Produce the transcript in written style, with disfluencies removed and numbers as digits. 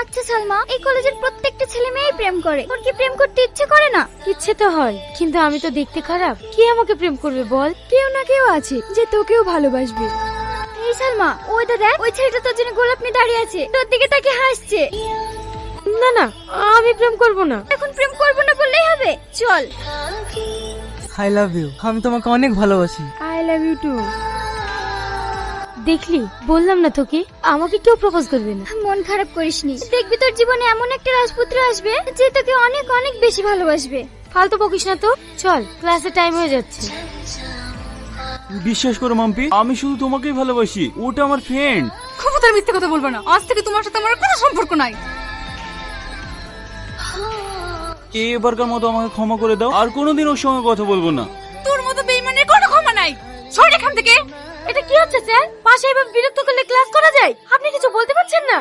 আচ্ছা সালমা, এই কলেজের প্রত্যেকটা ছেলে মেয়েই প্রেম করে, তোর কি প্রেম করতে ইচ্ছে করে না? ইচ্ছে তো হয়, কিন্তু আমি তো দেখতে খারাপ, কে আমাকে প্রেম করবে বল? কেউ না কেউ আছে যে তোকেও ভালোবাসবে। এই সালমা, ওইটা দেখ, ওই ছেলেটা তোর জন্য গোলাপ নিয়ে দাঁড়িয়ে আছে, তোর দিকে তাকিয়ে হাসছে। না না, আমি প্রেম করব না। এখন প্রেম করবো না বললেই হবে? চল। আই লাভ ইউ, আমি তোমাকে অনেক ভালোবাসি। I love you too. দেখলি, বললাম না তোকে, আমাকে কেউ প্রপোজ করবে না। মন খারাপ করিসনি, দেখবি তোর জীবনে এমন একটা রাজপুত্র আসবে যে তোকে অনেক অনেক বেশি ভালোবাসবে। ফালতু বকিস না তো, চল, ক্লাসে টাইম হয়ে যাচ্ছে। বিশ্বাস করো মাম্পি, আমি শুধু তোমাকেই ভালোবাসি, ওটা আমার ফ্রেন্ড। খবরদার মিথ্যে কথা বলবে না, আজ থেকে তোমার সাথে আমার কোনো সম্পর্ক নাই। এবারকার মতো আমাকে ক্ষমা করে দাও, আর কোনোদিন ওর সঙ্গে কথা বলবো না। তোর মতো বেইমানের কোনো ক্ষমা নাই, সর এখান থেকে। এটা কি হচ্ছে স্যার? পাশে এবার বিরক্ত করলে ক্লাস করা যায়? আপনি কিছু বলতে পারছেন না?